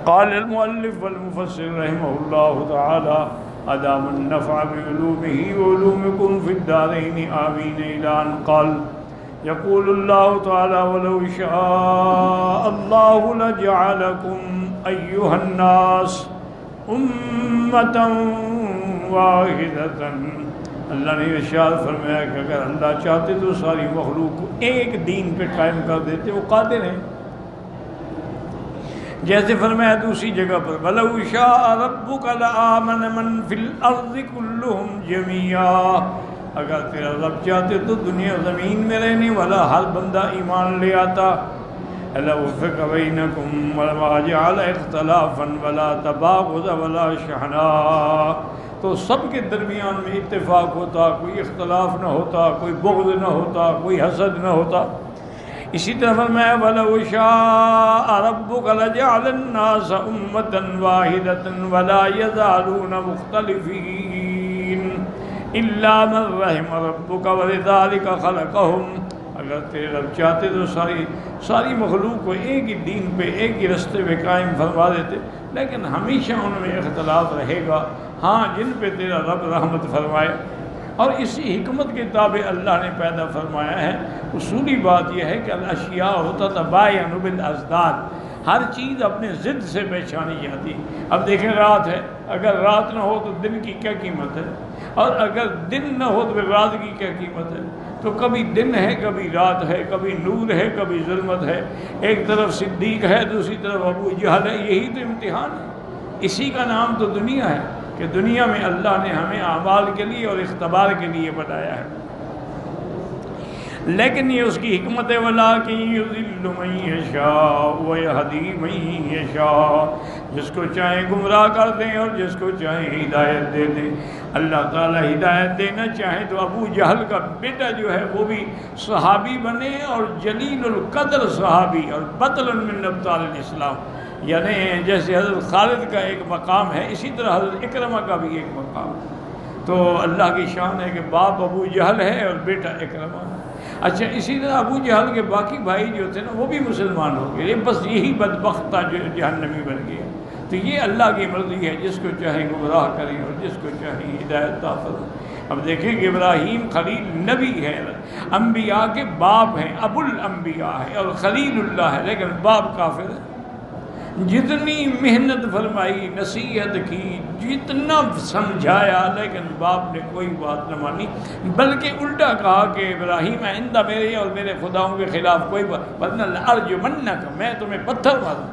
قال المؤلف والمفسر رحمه الله تعالى أدام النفع بعلومه وعلومكم في الدارين آمين إلى أن قال يقول الله تعالى ولو شاء الله لجعلكم أيها الناس أمة واحدة. اللہ نے ارشاد فرمایا کہ اگر اللہ چاہتے تو ساری مخلوق کو ایک دین پہ قائم کر دیتے، وہ قادر ہیں. جیسے فرمایا دوسری جگہ پر وَلَوْ شَاءَ رَبُّكَ لَآمَنَ مَنْ فِي الْأَرْضِ كُلُّهُمْ جَمِيعًا. اگر تیرا رب چاہتے تو دنیا زمین میں رہنے والا ہر بندہ ایمان لے آتا. لَوَفَّقَ بَيْنَكُمْ وَمَا جَعَلَ اخْتِلَافًا وَلَا تَبَاغُضَ وَلَا شَحْنَاءَ. تو سب کے درمیان میں اتفاق ہوتا، کوئی اختلاف نہ ہوتا، کوئی بغض نہ ہوتا، کوئی حسد نہ ہوتا. اسی طرح فرمایا وَلَوْ شَاءَ رَبُّكَ لَجَعَلَ النَّاسَ أُمَّةً وَاحِدَةً وَلَا يَزَالُونَ مُخْتَلِفِينَ إِلَّا مَنْ رَحِمَ رَبُّكَ وَلِذَلِكَ خَلَقَهُمْ. اگر تیرے رب چاہتے تو ساری مخلوق کو ایک ہی دین پہ، ایک ہی رستے پہ قائم فرما دیتے، لیکن ہمیشہ ان میں اختلاف رہے گا. ہاں جن پہ تیرا رب رحمت فرمائے، اور اسی حکمت کے تابع اللہ نے پیدا فرمایا ہے. اصولی بات یہ ہے کہ الاشیاء تتباین بالازداد، ہر چیز اپنے ضد سے پہچانی جاتی. اب دیکھیں رات ہے، اگر رات نہ ہو تو دن کی کیا قیمت ہے، اور اگر دن نہ ہو تو پھر رات کی کیا قیمت ہے. تو کبھی دن ہے، کبھی رات ہے، کبھی نور ہے، کبھی ظلمت ہے. ایک طرف صدیق ہے، دوسری طرف ابو جہل ہے. یہی تو امتحان ہے. اسی کا نام تو دنیا ہے کہ دنیا میں اللہ نے ہمیں اعمال کے لیے اور اختبار کے لیے بنایا ہے. لیکن یہ اس کی حکمت ہے وَلَٰكِن يُضِلُّ مَن يَشَاءُ وَيَهْدِي مَن يَشَاءُ. جس کو چاہیں گمراہ کر دیں اور جس کو چاہیں ہدایت دے دیں. اللہ تعالیٰ ہدایت دینا چاہیں تو ابو جہل کا بیٹا جو ہے وہ بھی صحابی بنے، اور جلیل القدر صحابی، اور بطل من ابطال الاسلام. یعنی جیسے حضرت خالد کا ایک مقام ہے، اسی طرح حضرت اکرمہ کا بھی ایک مقام ہے. تو اللہ کی شان ہے کہ باپ ابو جہل ہے اور بیٹا اکرمہ ہے. اچھا، اسی طرح ابو جہل کے باقی بھائی جو تھے نا وہ بھی مسلمان ہو گئے. بس یہی بدبخت تھا جو جہنمی بن گیا. تو یہ اللہ کی مرضی ہے، جس کو چاہیں گمراہ کریں اور جس کو چاہیں ہدایت عطا فرمائیں. اب دیکھیں کہ ابراہیم خلیل نبی ہے، انبیاء کے باپ ہیں، ابو الانبیاء ہے اور خلیل اللہ ہے، لیکن باپ کافر ہے. جتنی محنت فرمائی، نصیحت کی، جتنا سمجھایا، لیکن باپ نے کوئی بات نہ مانی، بلکہ الٹا کہا کہ ابراہیم آئندہ میرے اور میرے خداؤں کے خلاف کوئی بات، ورنہ لأرجمنک، میں تمہیں پتھر ماروں،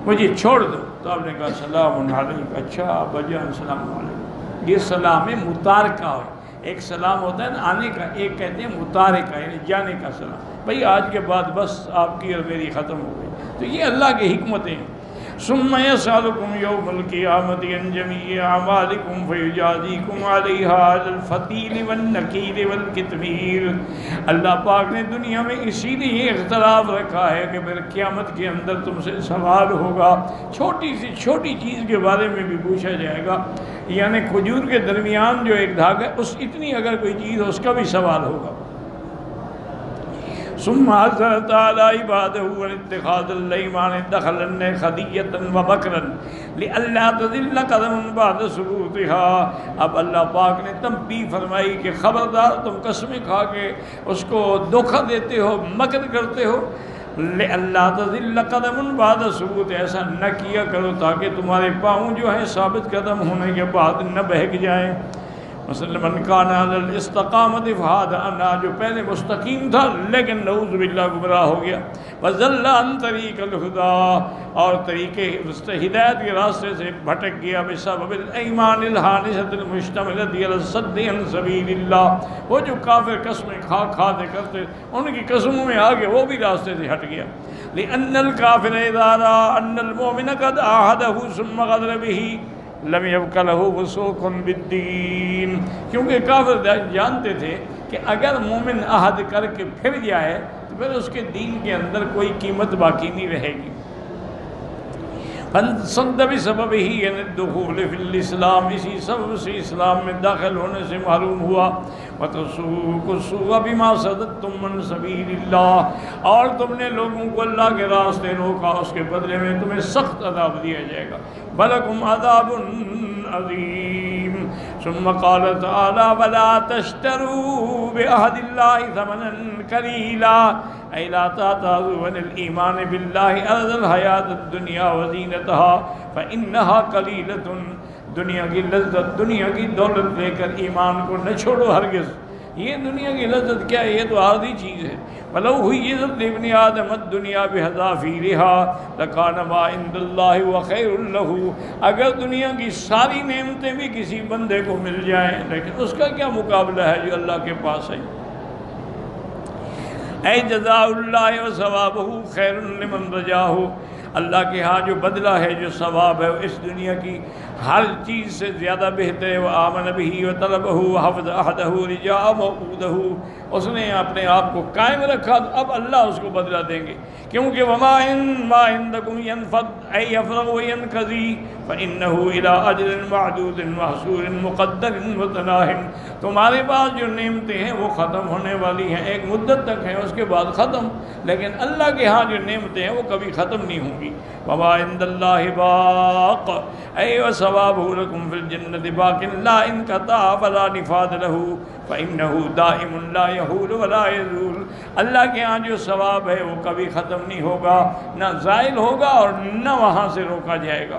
مجھے چھوڑ دو. تو آپ نے کہا سلام علیکم. اچھا ابا جان سلام علیکم. یہ سلام متارکہ ہو. ایک سلام ہوتا ہے نا آنے کا، ایک کہتے ہیں متارکہ یعنی جانے کا سلام. بھئی آج کے بعد بس آپ کی اور میری ختم ہو گئی. تو یہ اللہ کی حکمتیں. ثم يسألكم يوم القيامة عن جميع أعمالكم فيجازيكم عليها على الفتيل والنكير والكتمير. اللہ پاک نے دنیا میں اسی لیے اختلاف رکھا ہے کہ پھر قیامت کے اندر تم سے سوال ہوگا. چھوٹی سی چھوٹی چیز کے بارے میں بھی پوچھا جائے گا. یعنی کھجور کے درمیان جو ایک دھاگا ہے، اس اتنی اگر کوئی چیز ہے اس کا بھی سوال ہوگا. ثم حضر تعالی عبادہ والاتخاذ الایمان دخلن خدیۃ وبکرا لئلا تذل قدم بعد ثبوتها. اب اللہ پاک نے تنبیہ فرمائی کہ خبردار تم قسمیں کھا کے اس کو دھوکہ دیتے ہو، مکر کرتے ہو. لئلا تذل قدم بعد ثبوت، ایسا نہ کیا کرو تاکہ تمہارے پاؤں جو ہیں ثابت قدم ہونے کے بعد نہ بہک جائیں. مثلا من کان علی الاستقامت فہذا انا، جو پہلے مستقیم تھا لیکن نعوذ باللہ گمراہ ہو گیا. وضل عن طریق الہدی، اور طریقے ہدایت کے راستے سے بھٹک گیا. بسبب الایمان الحانثۃ المشتملۃ علی الصد عن سبیل اللہ. وہ جو کافر قسمیں کھاتے کرتے، ان کی قسموں میں آگے وہ بھی راستے سے ہٹ گیا. لأن الکافر اذا رأى ان المؤمن قد عاہدہ ثم غدر به لم يبق له وثوق بالدین. کیونکہ کافر جانتے تھے کہ اگر مومن عہد کر کے پھر جائے تو پھر اس کے دین کے اندر کوئی قیمت باقی نہیں رہے گی. فانصد بسببہ یعنی الدخول فی الاسلام، اسی سبب سے اسلام میں داخل ہونے سے معلوم ہوا. وَتَسُوقُ السُّوءَ بِمَا صَدَدتُّم مَّن سَبِيلِ اللَّهِ، اور تم نے لوگوں کو اللہ کے راستے روکا، اس کے بدلے میں تمہیں سخت عذاب دیا جائے گا۔ وَلَكُمْ عَذَابٌ عَظِيمٌ۔ ثم قال تعالیٰ وَلَا تَشْتَرُوا بِعَهْدِ اللَّهِ ثَمَنًا قَلِيلًا أَيْ لَا تَعْتَاضُوا عَنِ الْإِيمَانِ بِاللَّهِ أَرَدَ الْحَيَاةَ الدُّنْيَا وَزِينَتَهَا فَإِنَّهَا قَلِيلَةٌ۔ دنیا کی لذت، دنیا کی دولت لے کر ایمان کو نہ چھوڑو ہرگز۔ یہ دنیا کی لذت کیا ہے؟ یہ تو عارضی چیز ہے۔ وَلَوْ حُيِّزَتْ لِابْنِ آدَمَ الدُّنْيَا بِحَذَافِيرِهَا لَكَانَ مَا عِندَ اللَّهِ وَخَيْرٌ لَهُ۔ اگر دنیا کی ساری نعمتیں بھی کسی بندے کو مل جائیں، لیکن اس کا کیا مقابلہ ہے جو اللہ کے پاس ہے؟ اے جزاء اللہ و ثوابہ خیر لمن رجاہ، اللہ کے ہاں جو بدلہ ہے، جو ثواب ہے، اس دنیا کی ہر چیز سے زیادہ بہتر ہے۔ وآمن بہ وطلبہ وحفظ عہدہ رجاء موعودہ، اس نے اپنے آپ کو قائم رکھا، تو اب اللہ اس کو بدلہ دیں گے، کیونکہ وما عندکم ینفد ای یفرغ وینقضی فإنہ الی اجل معدود محصور مقدر متناہ۔ تمہارے پاس جو نعمتیں ہیں وہ ختم ہونے والی ہیں، ایک مدت تک ہیں، اس کے بعد ختم، لیکن اللہ کے ہاں جو نعمتیں ہیں وہ کبھی ختم نہیں ہوں گی۔ وما عند اللہ باق ای وثوابہ لکم فی الجنۃ باق لا انقطع ولا نفاد لہ فإنہ دائم لا یحول ولا یزول۔ اللہ کے ہاں جو ثواب ہے وہ کبھی ختم نہیں ہوگا، نہ زائل ہوگا اور نہ وہاں سے روکا جائے گا۔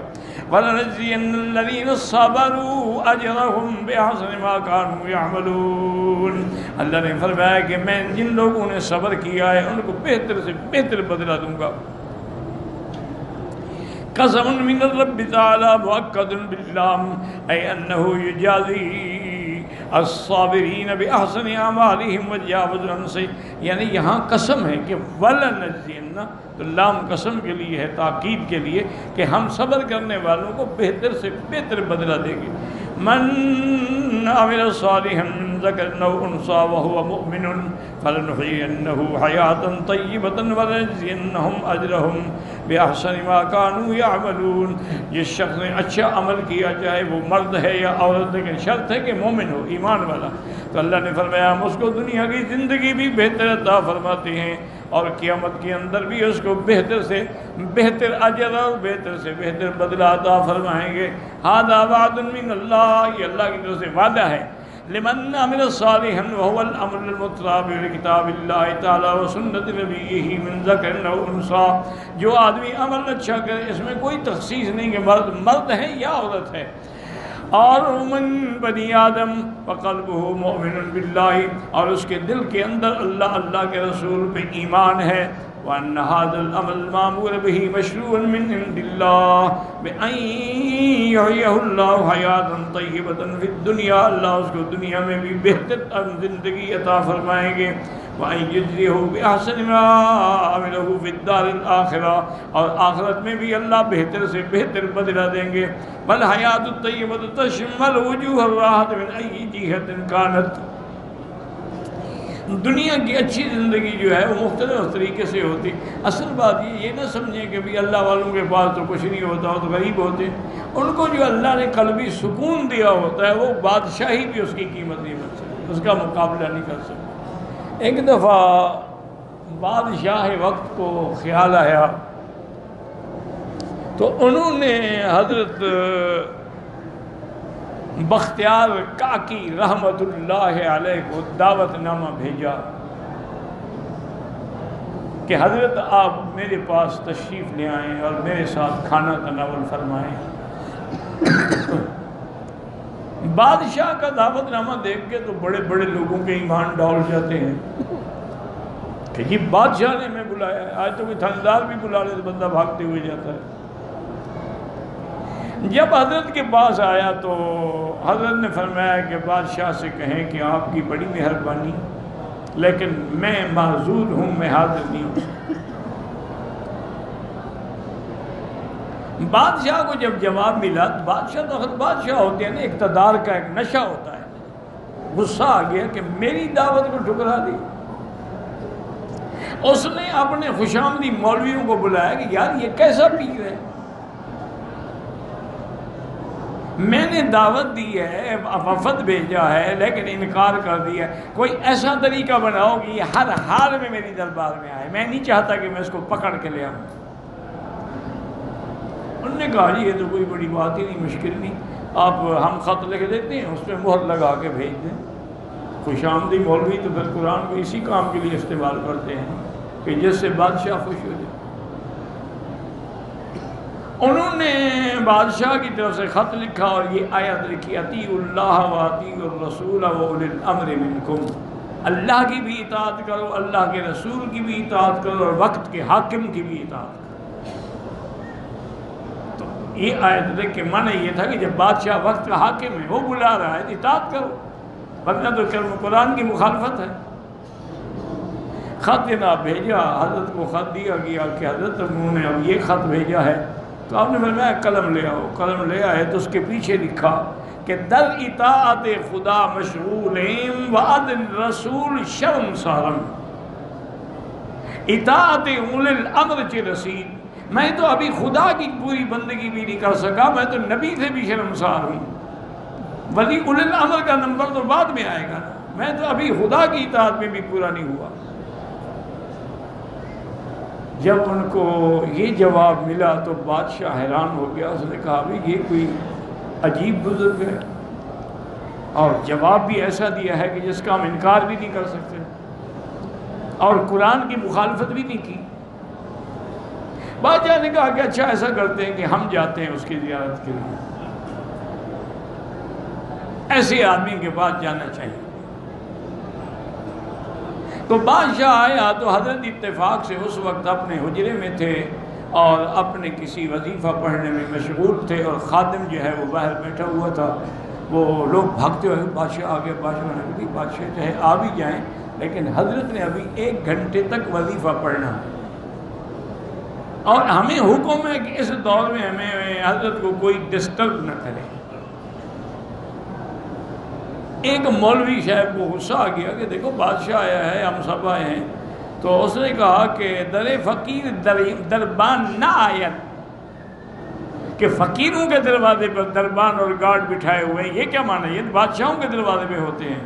وَلَنَجْزِيَنَّ الَّذِينَ صَبَرُوا أَجْرَهُمْ بِأَحْسَنِ مَا كَانُوا يَعْمَلُونَ۔ اللہ نے فرمایا کہ میں جن لوگوں نے صبر کیا ہے ان کو بہتر سے بہتر بدلہ دوں گا۔ قسم من الرب تعالی مؤکد باللام ای انہ یجازی الصابرین باحسن اعمالہم وجاوز عن سیئ، یعنی یہاں قسم ہے کہ ولنجزین، تو لام قسم کے لیے ہے، تاکید کے لیے کہ ہم صبر کرنے والوں کو بہتر سے بہتر بدلہ دیں گے۔ من عمل صالحا من ذکر او انثی وهو مؤمن فلنحیینہ حیاۃ طیبۃ ولنجزینہم اجرہم باحسن ما كانوا يعملون۔ جس شخص نے اچھا عمل کیا، چاہے وہ مرد ہے یا عورت، لیکن شرط ہے کہ مومن ہو، ایمان والا، تو اللہ نے فرمایا ہم اس کو دنیا کی زندگی بھی بہتر عطا فرماتے ہیں اور قیامت کے اندر بھی اس کو بہتر سے بہتر اجر اور بہتر سے بہتر بدلہ عطا فرمائیں گے۔ ھذا وعد من اللہ، یہ اللہ کی طرف سے وعدہ ہے۔ لمن عمل صالحا وهو الامر المتابع لکتاب اللہ تعالی و سنت نبیہ من ذکر او انثی، جو آدمی عمل اچھا کرے، اس میں کوئی تخصیص نہیں کہ مرد ہے یا عورت ہے، اور من بنی آدم وقلبہ مؤمن باللہ، اور اس کے دل کے اندر اللہ کے رسول پہ ایمان ہے۔ وَأَنَّ هَذَا الْأَمْرَ الْمَأْمُورَ بِهِ مَشْرُوعٌ مِّنْ عِندِ اللَّهِ بِأَن يُحْيِيَهُ اللَّهُ حَيَاةً طَيِّبَةً فِي الدُّنْيَا، اللہ اس کو دنیا میں بھی بہتر زندگی عطا فرمائیں گے۔ وَأَن يَجْزِيَهُ بِأَحْسَنِ مَا عَمِلَهُ فِي الدَّارِ الْآخِرَةِ، اور آخرت میں بھی اللہ بہتر سے بہتر بدلہ دیں گے۔ وَالْحَيَاةُ الطَّيِّبَةُ تَشْمَلُ وُجُوهَ الرَّاحَةِ مِنْ أَيِّ جِهَةٍ كَانَتْ۔ دنیا کی اچھی زندگی جو ہے وہ مختلف طریقے سے ہوتی۔ اصل بات یہ نہ سمجھیں کہ بھی اللہ والوں کے پاس تو کچھ نہیں ہوتا، وہ تو غریب ہوتے، ان کو جو اللہ نے قلبی سکون دیا ہوتا ہے وہ بادشاہی بھی اس کی قیمت نہیں بن سکتی، اس کا مقابلہ نہیں کر سکتی۔ ایک دفعہ بادشاہ وقت کو خیال آیا تو انہوں نے حضرت بختیار کاکی رحمت اللہ علیہ کو دعوت نامہ بھیجا کہ حضرت آپ میرے پاس تشریف لے آئیں اور میرے ساتھ کھانا تناول فرمائیں۔ بادشاہ کا دعوت نامہ دیکھ کے تو بڑے بڑے لوگوں کے ایمان ڈول جاتے ہیں کہ یہ بادشاہ نے ہمیں بلایا ہے۔ آج تو کوئی تھندار بھی بلا لے تو بندہ بھاگتے ہوئے جاتا ہے۔ جب حضرت کے پاس آیا تو حضرت نے فرمایا کہ بادشاہ سے کہیں کہ آپ کی بڑی مہربانی، لیکن میں معذور ہوں، میں حاضر نہیں ہوں۔ بادشاہ کو جب جواب ملا تو بادشاہ تو خود بادشاہ ہوتے ہیں نا، اقتدار کا ایک نشہ ہوتا ہے، غصہ آ گیا کہ میری دعوت کو ٹھکرا دی۔ اس نے اپنے خوشامدی مولویوں کو بلایا کہ یار یہ کیسا پیر ہے، میں نے دعوت دی ہے، وفد بھیجا ہے، لیکن انکار کر دیا. کوئی ایسا طریقہ بناؤ کہ یہ ہر حال میں میری دربار میں آئے. میں نہیں چاہتا کہ میں اس کو پکڑ کے لے آؤں. انہوں نے کہا جی یہ تو کوئی بڑی بات ہی نہیں، مشکل نہیں، آپ ہم خط لکھ دیتے ہیں، اس میں مہر لگا کے بھیج دیں. خوش آمدی مولوی تو پھر قرآن کو اسی کام کے لیے استعمال کرتے ہیں کہ جس سے بادشاہ خوش ہو جائے. انہوں نے بادشاہ کی طرف سے خط لکھا اور یہ آیت لکھی، اطیعوا اللہ و اطیعوا الرسول و اولی الامر منکم. اللہ کی بھی اطاعت کرو، اللہ کے رسول کی بھی اطاعت کرو، اور وقت کے حاکم کی بھی اطاعت کرو. تو یہ آیت لکھ کے معنی یہ تھا کہ جب بادشاہ وقت کا حاکم ہے، وہ بلا رہا ہے، اطاعت کرو، ورنہ تو قرآن کی مخالفت ہے. خط جناب بھیجا، حضرت کو خط دیا گیا کہ حضرت انہوں نے اب یہ خط بھیجا ہے. تو آپ نے فرمایا قلم لے آؤ. قلم لے آئے تو اس کے پیچھے لکھا کہ در اطاعت خدا مشغولیم وعد رسول شرمسارم. اطاعت اول الامر چ رسید. میں تو ابھی خدا کی پوری بندگی بھی نہیں کر سکا، میں تو نبی سے بھی شرمسار ہوں. ولی اول الامر کا نمبر تو بعد میں آئے گا، میں تو ابھی خدا کی اطاعت میں بھی پورا نہیں ہوا. جب ان کو یہ جواب ملا تو بادشاہ حیران ہو گیا. اس نے کہا بھی یہ کوئی عجیب بزرگ ہے، اور جواب بھی ایسا دیا ہے کہ جس کا ہم انکار بھی نہیں کر سکتے، اور قرآن کی مخالفت بھی نہیں کی. بادشاہ نے کہا کہ اچھا ایسا کرتے ہیں کہ ہم جاتے ہیں اس کی زیارت کے لیے. ایسے آدمی کے پاس جانا چاہیے. تو بادشاہ آیا تو حضرت اتفاق سے اس وقت اپنے حجرے میں تھے اور اپنے کسی وظیفہ پڑھنے میں مشغول تھے، اور خادم جو ہے وہ باہر بیٹھا ہوا تھا. وہ لوگ بھاگتے ہوئے بادشاہ آگے، بادشاہ نے کہا بادشاہ چاہے آ بھی جائیں لیکن حضرت نے ابھی 1 گھنٹے تک وظیفہ پڑھنا ہے، اور ہمیں حکم ہے کہ اس دور میں ہمیں حضرت کو کوئی ڈسٹرب نہ کرے. ایک مولوی صاحب کو غصہ آ گیا کہ دیکھو بادشاہ آیا ہے، ہم سب آئے ہیں. تو اس نے کہا کہ در فقیر دربان نہ آیت، کہ فقیروں کے دروازے پر دربان اور گارڈ بٹھائے ہوئے ہیں، یہ کیا معنی ہے؟ یہ بادشاہوں کے دروازے پہ ہوتے ہیں.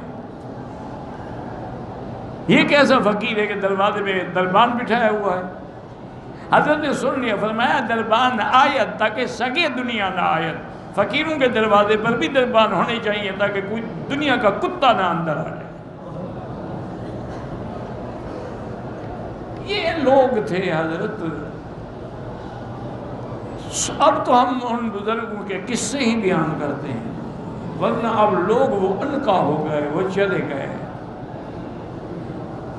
یہ کیسا فقیر ہے کہ دروازے پہ دربان بٹھایا ہوا ہے؟ حضرت نے سن لیا، فرمایا دربان آیت تاکہ سگے دنیا نہ آیت. فقیروں کے دروازے پر بھی دربان ہونے چاہیے تاکہ کوئی دنیا کا کتا نہ اندر آ جائے. یہ لوگ تھے حضرت. اب تو ہم ان بزرگوں کے قصے ہی بیان کرتے ہیں، ورنہ اب لوگ وہ انکا ہو گئے، وہ چلے گئے.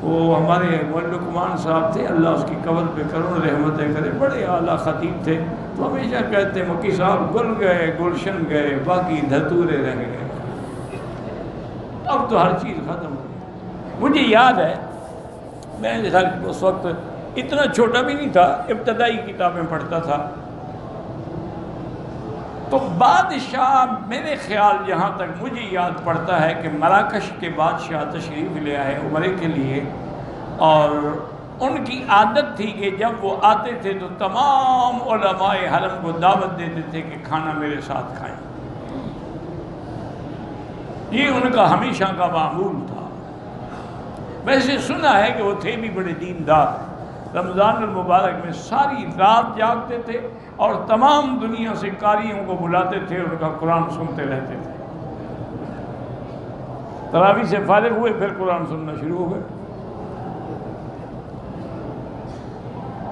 وہ ہمارے لقمان صاحب تھے، اللہ اس کی قبر پہ کروڑ رحمتیں کرے، بڑے اعلیٰ خطیب تھے. تو ہمیشہ کہتے ہیں مکی صاحب گل گئے گلشن گئے باقی دھتورے رہ گئے. اب تو ہر چیز ختم ہو گئی. مجھے یاد ہے میں اس وقت اتنا چھوٹا بھی نہیں تھا، ابتدائی کتابیں پڑھتا تھا. تو بادشاہ میرے خیال جہاں تک مجھے یاد پڑتا ہے کہ مراکش کے بادشاہ تشریف لے آئے عمرے کے لیے، اور ان کی عادت تھی کہ جب وہ آتے تھے تو تمام علماء حرم کو دعوت دیتے تھے کہ کھانا میرے ساتھ کھائیں. یہ ان کا ہمیشہ کا معمول تھا. ویسے سنا ہے کہ وہ تھے بھی بڑے دیندار. رمضان المبارک میں ساری رات جاگتے تھے اور تمام دنیا سے قاریوں کو بلاتے تھے، ان کا قرآن سنتے رہتے تھے. تراویح سے فارغ ہوئے پھر قرآن سننا شروع ہو گئے.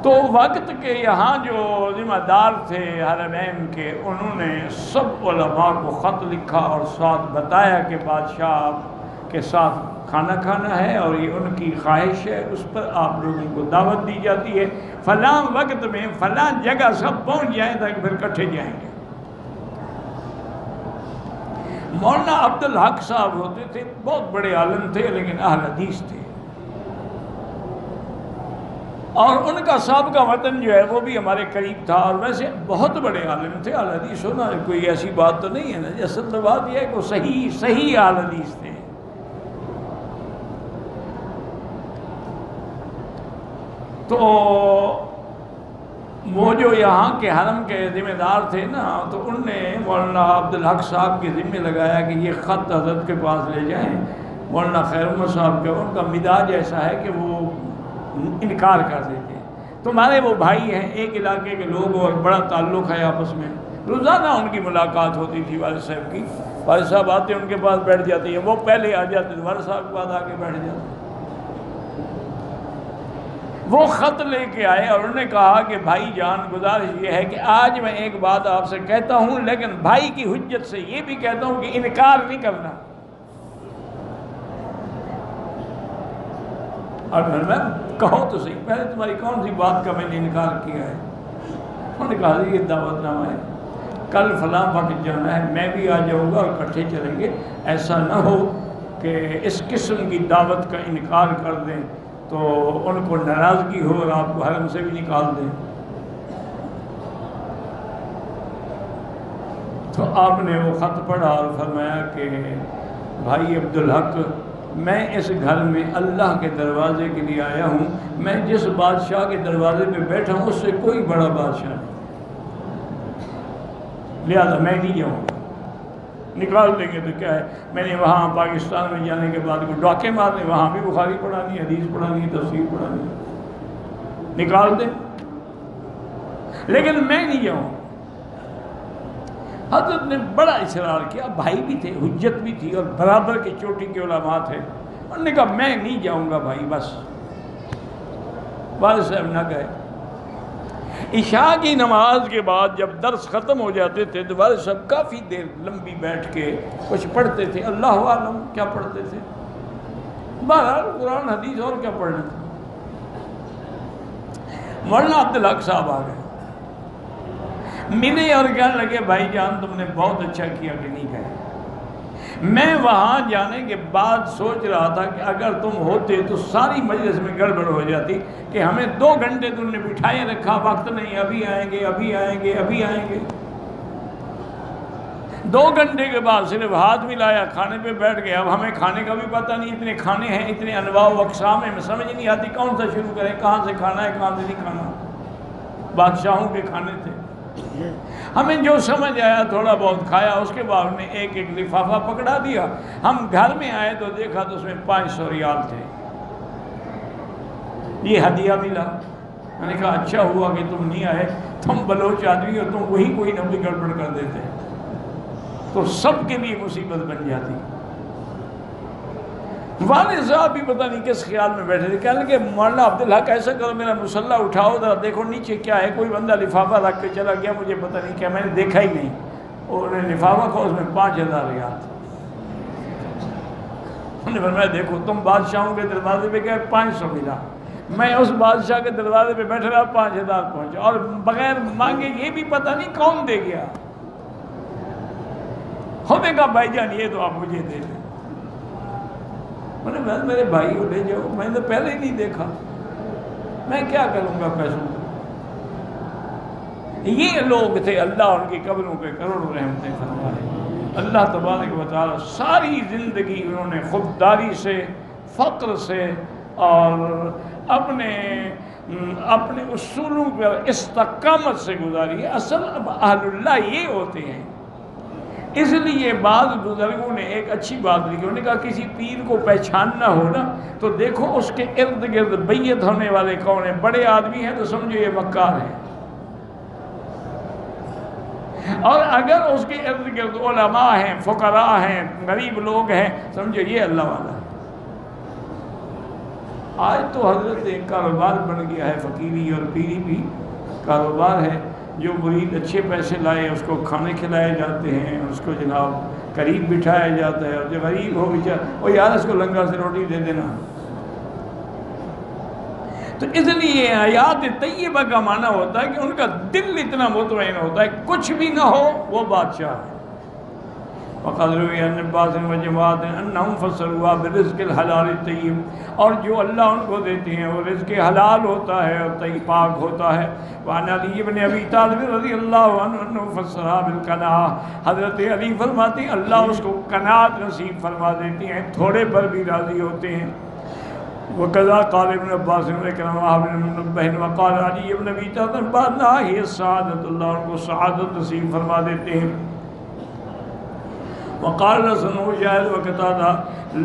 تو وقت کے یہاں جو ذمہ دار تھے حرمین کے، انہوں نے سب علماء کو خط لکھا اور ساتھ بتایا کہ بادشاہ کے ساتھ کھانا کھانا ہے اور یہ ان کی خواہش ہے، اس پر آپ لوگوں کو دعوت دی جاتی ہے. فلاں وقت میں فلاں جگہ سب پہنچ جائیں تاکہ پھر کٹھے جائیں گے. مولانا عبدالحق صاحب ہوتے تھے، بہت بڑے عالم تھے لیکن اہل حدیث تھے، اور ان کا سابقہ وطن جو ہے وہ بھی ہمارے قریب تھا، اور ویسے بہت بڑے عالم تھے. اہل حدیث ہونا کوئی ایسی بات تو نہیں ہے نا، اصل بات یہ ہے کہ وہ صحیح اہل حدیث تھے. تو وہ جو یہاں کے حرم کے ذمہ دار تھے نا، تو ان نے مولانا عبدالحق صاحب کے ذمہ لگایا کہ یہ خط حضرت کے پاس لے جائیں۔ مولانا خیر محمد صاحب کا ان کا مزاج ایسا ہے کہ وہ انکار کر دیتے ہیں۔ تمہارے وہ بھائی ہیں، ایک علاقے کے لوگ، اور بڑا تعلق ہے آپس میں، روزانہ ان کی ملاقات ہوتی تھی والد صاحب کی۔ والد صاحب آتے ان کے پاس بیٹھ جاتے ہیں، وہ پہلے آ جاتے، والد صاحب کے پاس آ کے بیٹھ جاتے۔ وہ خط لے کے آئے اور انہوں نے کہا کہ بھائی جان، گزارش یہ ہے کہ آج میں ایک بات آپ سے کہتا ہوں، لیکن بھائی کی حجت سے یہ بھی کہتا ہوں کہ انکار نہیں کرنا۔ اور میں کہو تو صحیح، پہلے تمہاری کون سی بات کا میں نے انکار کیا ہے؟ انہوں نے کہا یہ دعوت نامہ ہے، کل فلاں وقت جانا ہے، میں بھی آ جاؤں گا اور اکٹھے چلیں گے۔ ایسا نہ ہو کہ اس قسم کی دعوت کا انکار کر دیں تو ان کو ناراضگی ہو اور آپ کو حرم سے بھی نکال دیں۔ تو آپ نے وہ خط پڑھا اور فرمایا کہ بھائی عبدالحق، میں اس گھر میں اللہ کے دروازے کے لیے آیا ہوں، میں جس بادشاہ کے دروازے پہ بیٹھا ہوں اس سے کوئی بڑا بادشاہ نہیں، لہذا میں نہیں جاؤں گا۔ نکال دیں گے تو کیا ہے، میں نے وہاں پاکستان میں جانے کے بعد کوئی ڈاکے مارنے، وہاں بھی بخاری پڑھانی، حدیث پڑھانی، تفسیر پڑھانی، نکال دیں، لیکن میں نہیں جاؤں۔ حضرت نے بڑا اصرار کیا، بھائی بھی تھے، حجت بھی تھی، اور برابر کی چوٹی کے علماء تھے۔ انہوں نے کہا میں نہیں جاؤں گا بھائی، بس۔ والد صاحب نہ گئے۔ عشاء کی نماز کے بعد جب درس ختم ہو جاتے تھے تو والد صاحب کافی دیر لمبی بیٹھ کے کچھ پڑھتے تھے، اللہ عالم کیا پڑھتے تھے، بہرحال قرآن حدیث اور کیا پڑھنا تھا۔ مولانا عبدالحق صاحب آ گئے، ملے اور کہنے لگے بھائی جان تم نے بہت اچھا کیا کہ نہیں گئے۔ میں وہاں جانے کے بعد سوچ رہا تھا کہ اگر تم ہوتے تو ساری مجلس میں گڑبڑ ہو جاتی کہ ہمیں 2 گھنٹے تم نے بٹھائے رکھا، وقت نہیں، ابھی آئیں گے، ابھی آئیں گے، ابھی آئیں گے۔ 2 گھنٹے کے بعد صرف ہاتھ ملایا، کھانے پہ بیٹھ گئے۔ اب ہمیں کھانے کا بھی پتہ نہیں، اتنے کھانے ہیں، اتنے انواع و اقسام ہیں، میں سمجھ نہیں آتی کون سا شروع کریں، کہاں سے کھانا ہے، کہاں سے نہیں کھانا۔ بادشاہوں کے کھانے تھے، ہمیں جو سمجھ آیا تھوڑا بہت کھایا، اس کے بعد نے ایک ایک لفافہ پکڑا دیا۔ ہم گھر میں آئے تو دیکھا تو اس میں 500 ریال تھے، یہ ہدیہ ملا۔ میں نے کہا اچھا ہوا کہ تم نہیں آئے، تم بلوچ آدمی اور تم وہی کوئی نہ کوئی گڑبڑ کر دیتے تو سب کے لیے مصیبت بن جاتی۔ والد صاحب بھی پتہ نہیں کس خیال میں بیٹھے تھے، کہنے لگے مولانا عبدالحق ایسا کرو، میرا مسلح اٹھاؤ ذرا دیکھو نیچے کیا ہے۔ کوئی بندہ لفافہ رکھ کے چلا گیا، مجھے پتہ نہیں کیا، میں نے دیکھا ہی نہیں۔ انہوں نے لفافہ کھولا، اس میں 5000 ریال تھے۔ انہوں نے فرمایا دیکھو تم بادشاہوں کے دروازے پہ گئے، 500 ملا، میں اس بادشاہ کے دروازے پہ بیٹھا رہا، 5000 پہنچا، اور بغیر مانگے یہ بھی پتہ نہیں کون دے گیا۔ ہم نے کہا بھائی جان یہ تو آپ مجھے دے دیں۔ میں نے کہا میرے بھائی کو لے جاؤ، میں نے تو پہلے ہی نہیں دیکھا، میں کیا کروں گا پیسوں کو۔ یہ لوگ تھے، اللہ ان کی قبروں پہ کروڑوں رحمتیں فرمائے۔ اللہ تبارک و تعالی ساری زندگی انہوں نے خودداری سے، فقر سے اور اپنے اصولوں پر استقامت سے گزاری ہے۔ اصل اہل اللہ یہ ہوتے ہیں۔ اس لیے بعض بزرگوں نے ایک اچھی بات لکھی، انہوں نے کہا کسی پیر کو پہچاننا ہو نا تو دیکھو اس کے ارد گرد بیعت ہونے والے کون ہیں، بڑے آدمی ہیں تو سمجھو یہ مکار ہیں، اور اگر اس کے ارد گرد علماء ہیں، فقراء ہیں، غریب لوگ ہیں، سمجھو یہ اللہ والا ہے۔ آج تو حضرت ایک کاروبار بن گیا ہے، فقیری اور پیری بھی کاروبار ہے۔ جو مرید اچھے پیسے لائے اس کو کھانے کھلائے جاتے ہیں، اس کو جناب قریب بٹھایا جاتا ہے، اور جو غریب ہو بیچارہ وہ یار اس کو لنگر سے روٹی دے دینا۔ تو اس لیے حیات طیبہ کا معنی ہوتا ہے کہ ان کا دل اتنا مطمئن ہوتا ہے کچھ بھی نہ ہو وہ بادشاہ ہے۔ وقد روی عن عباس و جماعت انہم فسروها بالرزق الحلال الطیب، اور جو اللہ ان کو دیتے ہیں وہ رزق حلال ہوتا ہے اور طیب پاک ہوتا ہے۔ وعن علی بن ابی طالب رضی اللہ عنہ انہ فسرها بالقناعۃ، حضرت علی فرماتے ہیں اللہ اس کو قناعت نصیب فرما دیتے ہیں، تھوڑے پر بھی راضی ہوتے ہیں۔ وكذا قال ابن عباس وإكرمة بن منبه وقال علی ابن ابی طالب بعدنا ہی سعادت، اللہ ان کو سعادت نصیب فرما دیتے ہیں۔ وقال حسن مجاہد وقتادہ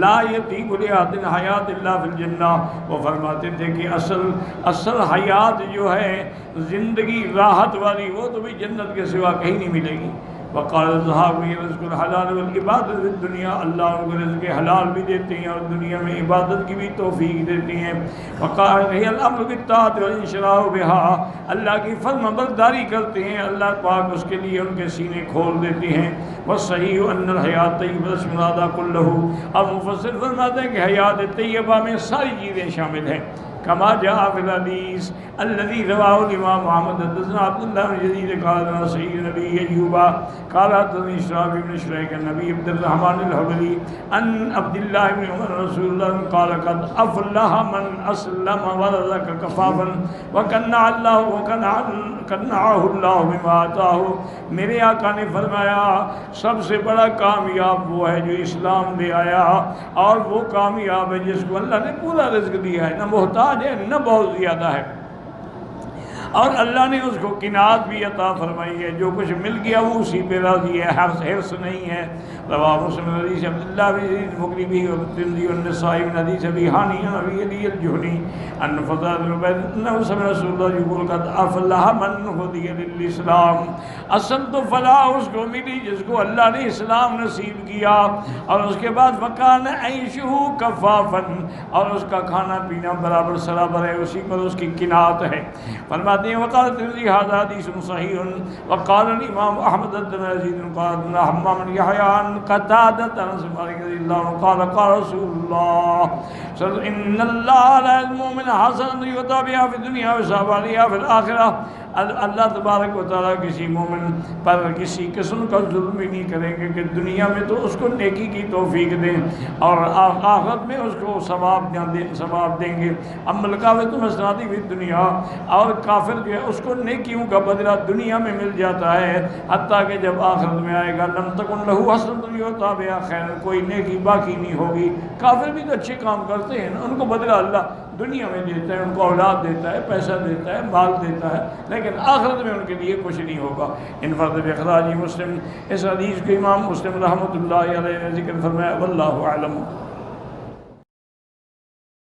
لا یطیب لأحد حیات الا فی الجنہ، وہ فرماتے تھے کہ اصل حیات جو ہے زندگی راحت والی وہ تو بھی جنت کے سوا کہیں نہیں ملے گی۔ وقال الذهابی رزق الحلال والعبادت فی الدنیا، اللہ ان کو رزق حلال بھی دیتے ہیں اور دنیا میں عبادت کی بھی توفیق دیتے ہیں۔ وقال هی الامر بالطاعۃ والانشراح بها، اللہ کی فرما برداری کرتے ہیں، اللہ پاک اس کے لیے ان کے سینے کھول دیتے ہیں۔ والصحیح ان الحیات طیبہ مرادہ کلہ، اب مفسر فرماتے ہیں کہ حیات طیبہ میں ساری چیزیں شامل ہیں۔ كما جاء في الحديث الذي رواه الإمام محمد حدثنا عبد الله بن يزيد قال حدثنا سعيد بن أبي أيوب قال حدثني شعيب بن شريح عن أبي عبد الرحمن الحبلي عن عبد الله بن عمر رسول الله قال قد أفلح من أسلم ورزق كفافا وقنعه الله بما آتاه، میرے آقا نے فرمایا سب سے بڑا کامیاب وہ ہے جو اسلام لے آیا، اور وہ کامیاب ہے جس کو اللہ نے پورا رزق دیا ہے، نہ محتاج ہے نہ بہت زیادہ ہے، اور اللہ نے اس کو قناعت بھی عطا فرمائی ہے، جو کچھ مل گیا وہ اسی پہ راضی ہے، حرص نہیں ہے۔ رواہ مسلم حدیث عبداللہ بن یزید مقربی والترمذی والنسائی من حدیث ابی حانی عن ابی علی الجہنی ان فضل بن عبید انہ سمع رسول اللہ یقول قد افلح من ہدی للاسلام، اصل تو فلاح اس کو ملی جس کو اللہ نے اسلام نصیب کیا، اور اس کے بعد وکان عیشہ کفافا، اور اس کا کھانا پینا برابر سرابر ہے، اسی پر اس کی قناعت ہے۔ فرماتے ہیں وقال الترمذی ھذا حدیث صحیح، وقال الامام احمد بن یزید قال حمام بن یحیی عن قتادہ انس بن مالک رضی اللہ عنہ قال قال رسول اللہ صلی اللہ علیہ وسلم ان اللہ لا یظلم من حسنۃ یعطیٰ بها فی الدنیا ویثاب علیہا فی الآخرہ، اللہ تبارک و تعالیٰ کسی مومن پر کسی قسم کا ظلم ہی نہیں کریں گے کہ دنیا میں تو اس کو نیکی کی توفیق دیں اور آخرت میں اس کو ثواب دیں گے۔ عمل کافر تو مسنادی بھی دنیا، اور کافر جو ہے اس کو نیکیوں کا بدلہ دنیا میں مل جاتا ہے، حتیٰ کہ جب آخرت میں آئے گا لم تکن لہ حسنۃ یعطیٰ بہا خیر، کوئی نیکی باقی نہیں ہوگی۔ کافر بھی تو اچھے کام کرتے ہیں، ان کو بدلہ اللہ دنیا میں دیتا ہے، ان کو اولاد دیتا ہے، پیسہ دیتا ہے، مال دیتا ہے، لیکن آخرت میں ان کے لیے کچھ نہیں ہوگا۔ انفرد بإخراج مسلم، اس حدیث کو امام مسلم رحمۃ اللہ علیہ نے ذکر فرمایا، واللہ اعلم۔